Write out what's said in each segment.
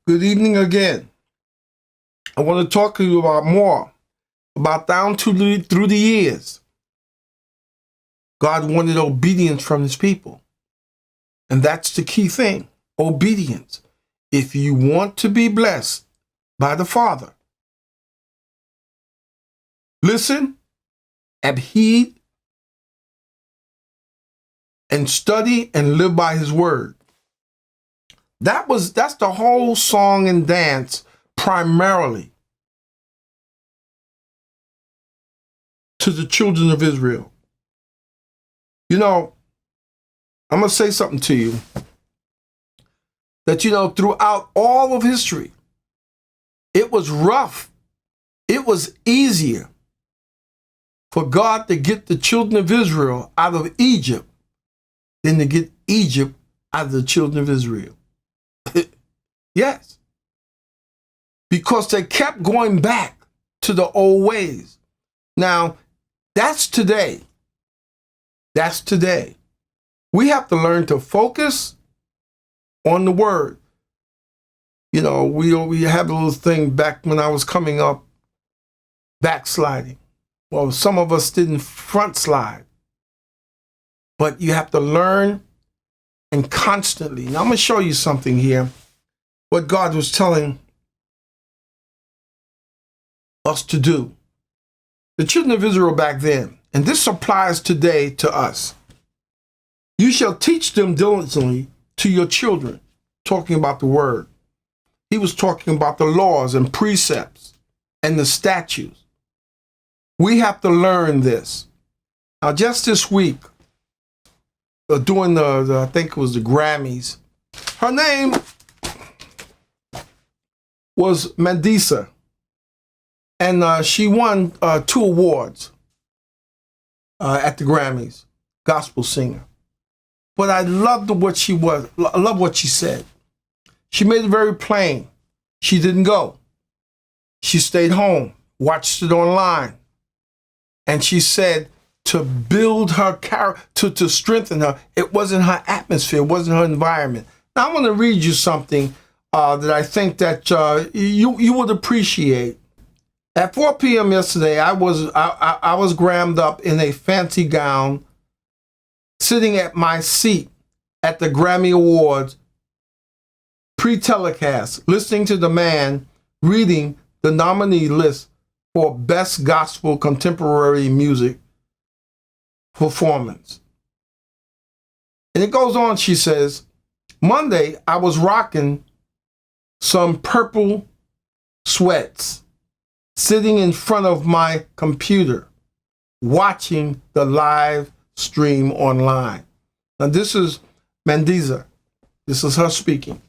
Good evening again. I want to talk to you about down through the years. God wanted obedience from his people. And that's the key thing, obedience. If you want to be blessed by the Father, listen, heed, and study and live by his word. That's the whole song and dance primarily to the children of Israel. You know, I'm going to say something to you that, throughout all of history, it was rough. It was easier for God to get the children of Israel out of Egypt than to get Egypt out of the children of Israel. Yes. Because they kept going back to the old ways. Now, that's today. That's today. We have to learn to focus on the word. We have a little thing back when I was coming up, backsliding. Well, some of us didn't front slide. But you have to learn and constantly. Now, I'm going to show you something here, what God was telling us to do. The children of Israel back then, and this applies today to us. You shall teach them diligently to your children, talking about the word. He was talking about the laws and precepts and the statutes. We have to learn this. Now, just this week, during I think it was the Grammys, her name was Mandisa, and she won 2 awards at the Grammys, gospel singer. But I loved what she was. I love what she said. She made it very plain. She didn't go. She stayed home, watched it online, and she said, to build her character, to strengthen her. It wasn't her atmosphere, it wasn't her environment. Now I want to read you something that I think that you would appreciate. At 4 p.m. yesterday, I was grammed up in a fancy gown, sitting at my seat at the Grammy Awards pre-telecast, listening to the man reading the nominee list for Best Gospel Contemporary Music Performance. And it goes on, she says, Monday, I was rocking some purple sweats, sitting in front of my computer, watching the live stream online. Now, this is Mandisa. This is her speaking.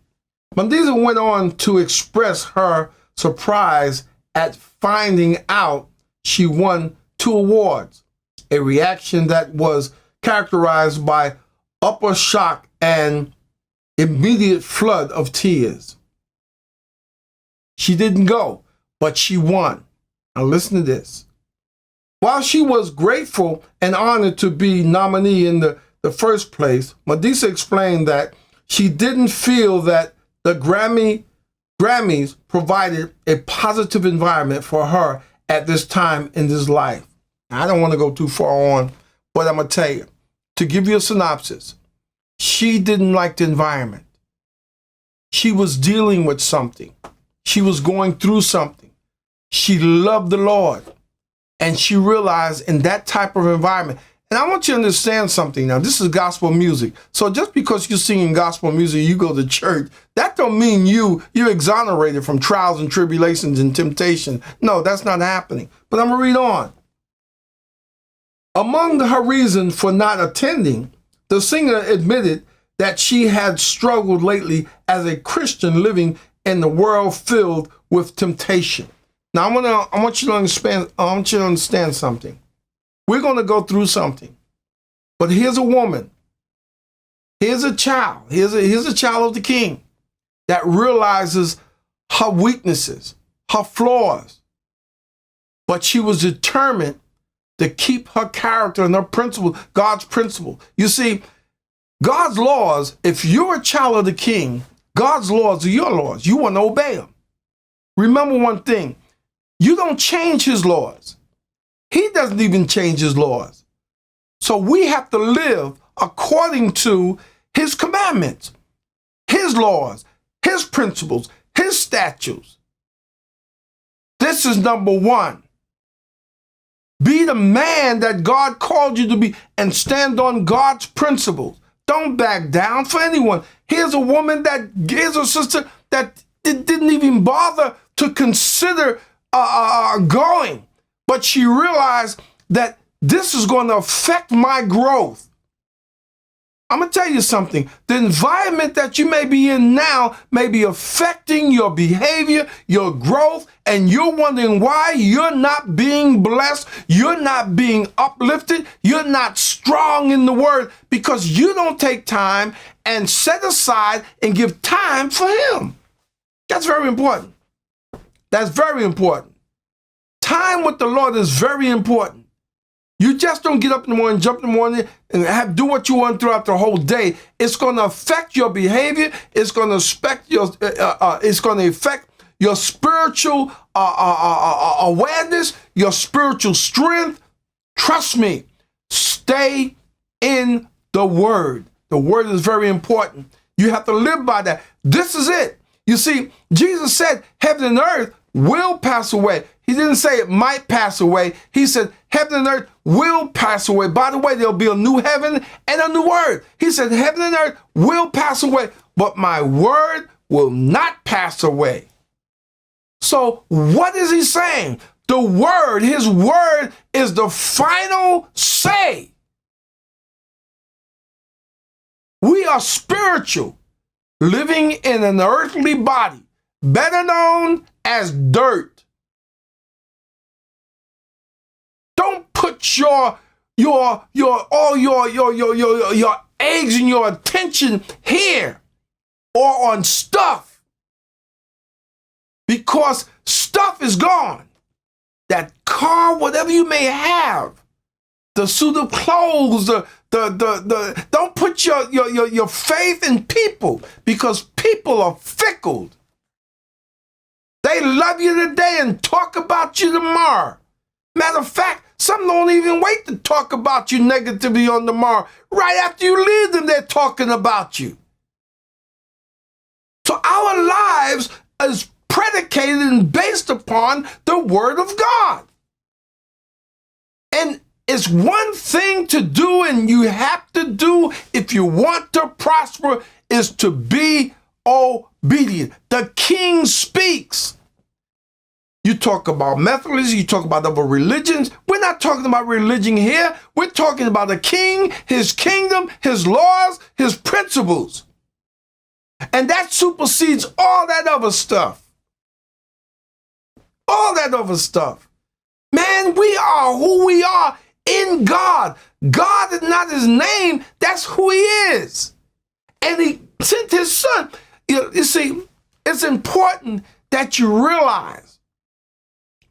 Mandisa went on to express her surprise at finding out she won 2 awards. A reaction that was characterized by upper shock and immediate flood of tears. She didn't go, but she won. Now listen to this. While she was grateful and honored to be nominee in the first place, Mandisa explained that she didn't feel that the Grammys provided a positive environment for her at this time in this life. I don't want to go too far on, but I'm going to tell you, to give you a synopsis, she didn't like the environment. She was dealing with something. She was going through something. She loved the Lord, and she realized in that type of environment, and I want you to understand something now, this is gospel music. So just because you're singing gospel music, you go to church, that don't mean you're exonerated from trials and tribulations and temptation. No, that's not happening. But I'm going to read on. Among her reasons for not attending, the singer admitted that she had struggled lately as a Christian living in the world filled with temptation. Now, I want you to understand something. We're going to go through something. But here's a woman. Here's a child. Here's a child of the King that realizes her weaknesses, her flaws. But she was determined to keep her character and her principle, God's principle. You see, God's laws, if you're a child of the King, God's laws are your laws. You want to obey them. Remember one thing. You don't change his laws. He doesn't even change his laws. So we have to live according to his commandments, his laws, his principles, his statutes. This is number one. Be the man that God called you to be and stand on God's principles. Don't back down for anyone. Here's a woman here's a sister that didn't even bother to consider going, but she realized that this is going to affect my growth. I'm going to tell you something. The environment that you may be in now may be affecting your behavior, your growth, and you're wondering why you're not being blessed, you're not being uplifted, you're not strong in the word because you don't take time and set aside and give time for him. That's very important. That's very important. Time with the Lord is very important. You just don't get up in the morning, jump in the morning, and do what you want throughout the whole day. It's going to affect your behavior. It's going to affect your spiritual awareness, your spiritual strength. Trust me. Stay in the word. The word is very important. You have to live by that. This is it. You see, Jesus said, heaven and earth will pass away. He didn't say it might pass away. He said, heaven and earth will pass away. By the way, there'll be a new heaven and a new earth. He said, heaven and earth will pass away, but my word will not pass away. So what is he saying? The word, his word is the final say. We are spiritual, living in an earthly body, better known as dirt. Don't put your eggs and your attention here or on stuff, because stuff is gone. That car, whatever you may have, the suit of clothes, don't put your faith in people, because people are fickle. They love you today and talk about you tomorrow. Matter of fact, some don't even wait to talk about you negatively on tomorrow. Right after you leave them, they're talking about you. So our lives is predicated and based upon the word of God. And it's one thing to do, and you have to do if you want to prosper, is to be obedient. The king speaks. You talk about Methodists, you talk about other religions. We're not talking about religion here. We're talking about the king, his kingdom, his laws, his principles. And that supersedes all that other stuff. All that other stuff. Man, we are who we are in God. God is not his name. That's who he is. And he sent his son. You see, it's important that you realize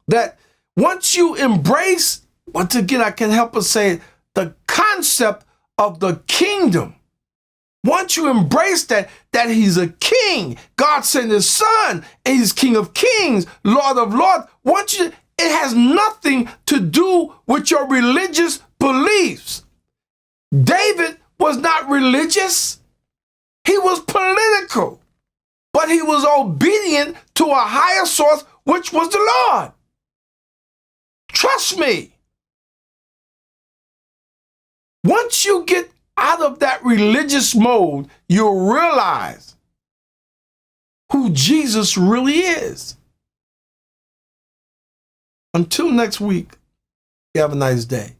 that once you embrace, once again, I can help us say it, the concept of the kingdom. Once you embrace that he's a king, God sent his son, and he's King of Kings, Lord of Lords. It has nothing to do with your religious beliefs. David was not religious. He was political, but he was obedient to a higher source, which was the Lord. Trust me. Once you get out of that religious mode, you'll realize who Jesus really is. Until next week, you have a nice day.